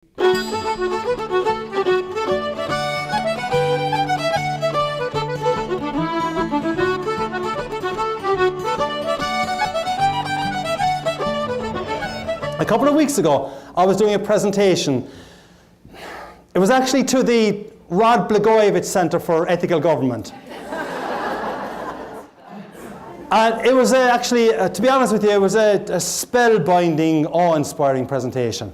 A couple of weeks ago, I was doing a presentation. It was actually to the Rod Blagojevich Center for Ethical Government. And it was actually, to be honest with you, it was a spellbinding, awe-inspiring presentation.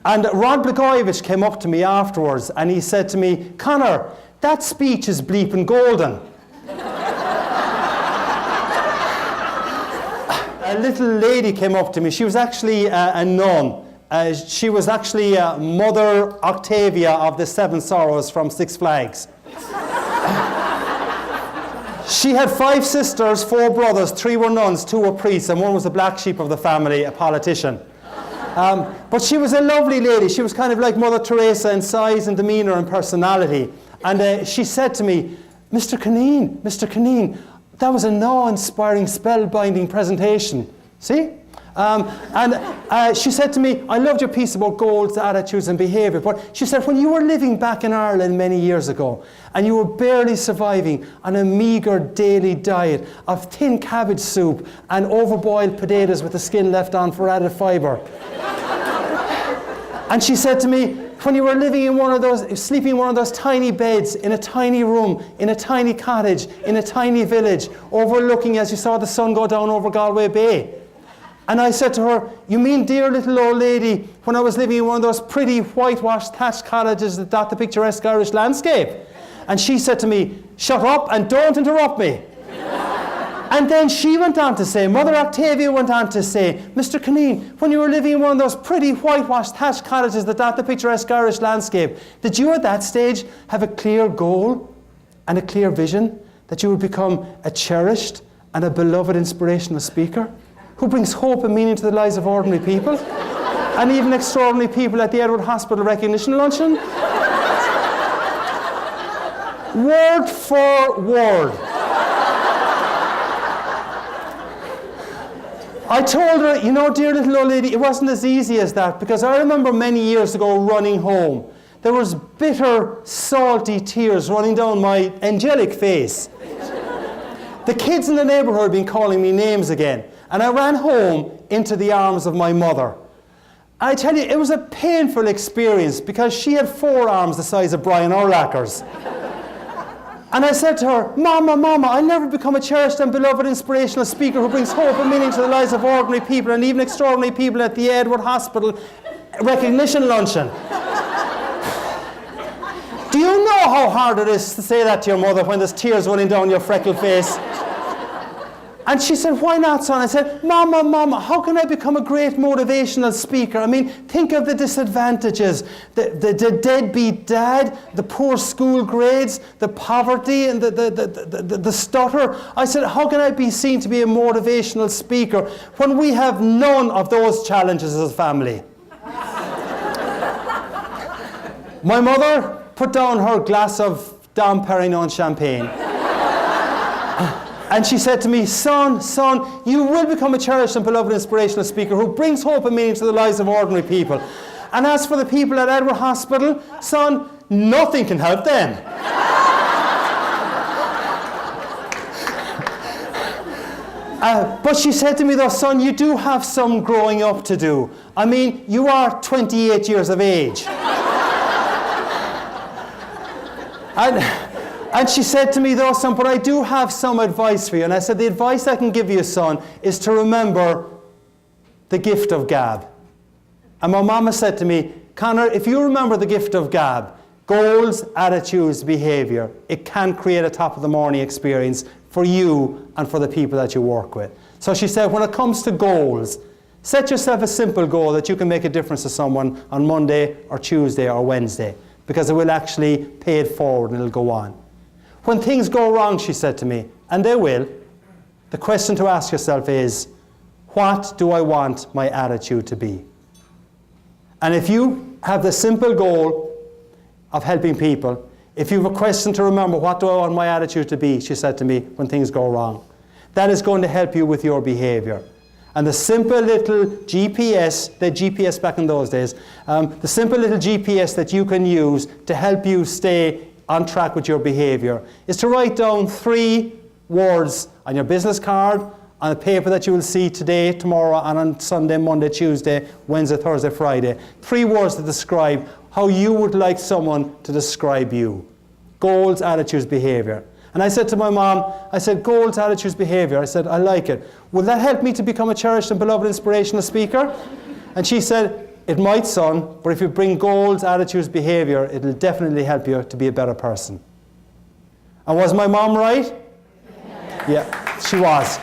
And Rod Blagojevich came up to me afterwards and he said to me, "Conor, that speech is bleeping golden." A little lady came up to me. She was actually a nun. She was actually Mother Octavia of the Seven Sorrows from Six Flags. She had 5 sisters, 4 brothers, 3 were nuns, 2 were priests, and 1 was the black sheep of the family, a politician. But she was a lovely lady. She was kind of like Mother Teresa in size and demeanour and personality. And she said to me, Mr. Cunneen, that was an awe-inspiring, spellbinding presentation. See? She said to me, "I loved your piece about goals, attitudes and behaviour, but she said, when you were living back in Ireland many years ago, and you were barely surviving on a meagre daily diet of thin cabbage soup and overboiled potatoes with the skin left on for added fibre." And she said to me, when you were living in sleeping in one of those tiny beds, in a tiny room, in a tiny cottage, in a tiny village, overlooking as you saw the sun go down over Galway Bay. And I said to her, "You mean, dear little old lady, when I was living in one of those pretty whitewashed thatched cottages that dot the picturesque Irish landscape?" And she said to me, "Shut up and don't interrupt me." And then she went on to say, Mother Octavia went on to say, "Mr. Cunneen, when you were living in one of those pretty whitewashed thatched cottages that dot the picturesque Irish landscape, did you at that stage have a clear goal and a clear vision that you would become a cherished and a beloved inspirational speaker who brings hope and meaning to the lives of ordinary people and even extraordinary people at the Edward Hospital recognition luncheon?" Word for word. I told her, "You know, dear little old lady, it wasn't as easy as that, because I remember many years ago running home. There was bitter, salty tears running down my angelic face. The kids in the neighbourhood had been calling me names again, and I ran home into the arms of my mother. I tell you, it was a painful experience because she had 4 arms the size of Brian Urlacher's. And I said to her, Mama, I'll never become a cherished and beloved inspirational speaker who brings hope and meaning to the lives of ordinary people and even extraordinary people at the Edward Hospital recognition luncheon." Do you know how hard it is to say that to your mother when there's tears running down your freckled face? And she said, "Why not, son?" I said, Mama, how can I become a great motivational speaker? I mean, think of the disadvantages. The deadbeat dad, the poor school grades, the poverty and the stutter. I said, how can I be seen to be a motivational speaker when we have none of those challenges as a family? My mother put down her glass of Dom Perignon champagne. And she said to me, son, you will become a cherished and beloved inspirational speaker who brings hope and meaning to the lives of ordinary people. And as for the people at Edward Hospital, son, nothing can help them." But she said to me though, "Son, you do have some growing up to do. I mean, you are 28 years of age." And she said to me though, "Son, but I do have some advice for you." And I said, "The advice I can give you, son, is to remember the gift of GAB." And my mama said to me, "Conor, if you remember the gift of GAB, goals, attitudes, behaviour, it can create a top of the morning experience for you and for the people that you work with." So she said, when it comes to goals, set yourself a simple goal that you can make a difference to someone on Monday or Tuesday or Wednesday, because it will actually pay it forward and it'll go on. When things go wrong, she said to me, and they will, the question to ask yourself is, what do I want my attitude to be? And if you have the simple goal of helping people, if you have a question to remember, what do I want my attitude to be, she said to me, when things go wrong, that is going to help you with your behaviour. And the simple little GPS, the GPS back in those days, the simple little GPS that you can use to help you stay on track with your behaviour is to write down 3 words on your business card, on a paper that you will see today, tomorrow, and on Sunday, Monday, Tuesday, Wednesday, Thursday, Friday. 3 words to describe how you would like someone to describe you. Goals, attitudes, behaviour. And I said to my mom, I said, goals, attitudes, behaviour. I said, I like it. Will that help me to become a cherished and beloved inspirational speaker? And she said, it might, son, but if you bring goals, attitudes, behaviour, it'll definitely help you to be a better person. And was my mom right? Yeah, she was.